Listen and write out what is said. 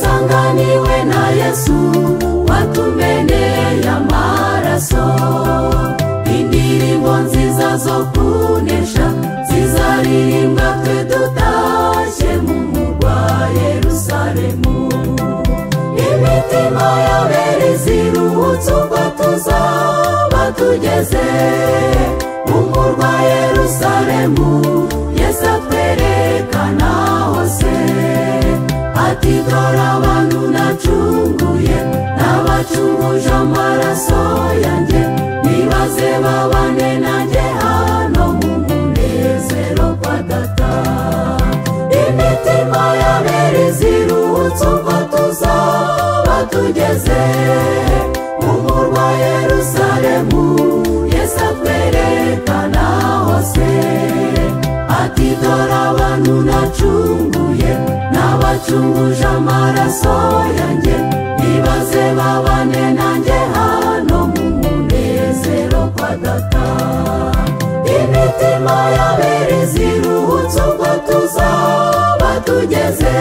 twasanganiwe na Yesu watumeneye amaraso. Indirimbo nziza zo kunesha zizaririmbwa twe dutashye mu murwa Yerusalemu. Imitima y'abera iziruhutse ubwo tuzaba tugeze mu murwa Yerusalemu. Yesu atwerekana hose ati dore abantu nacunguye n'abacunguje amaraso yanjye, nibaze babane nanjye hano mu munezero kwa Data. Imitima y'abera iziruhutse ubwo tuzaba tugeze mu murwa Yerusalemu. Yesu atwerekana hose ati dore abantu nacunguye n'abacunguje amaraso yanjye, nibaze babane nanjye hano mu munezero kwa Data. Imitima y'abera iziruhutse ubwo tuzaba tugeze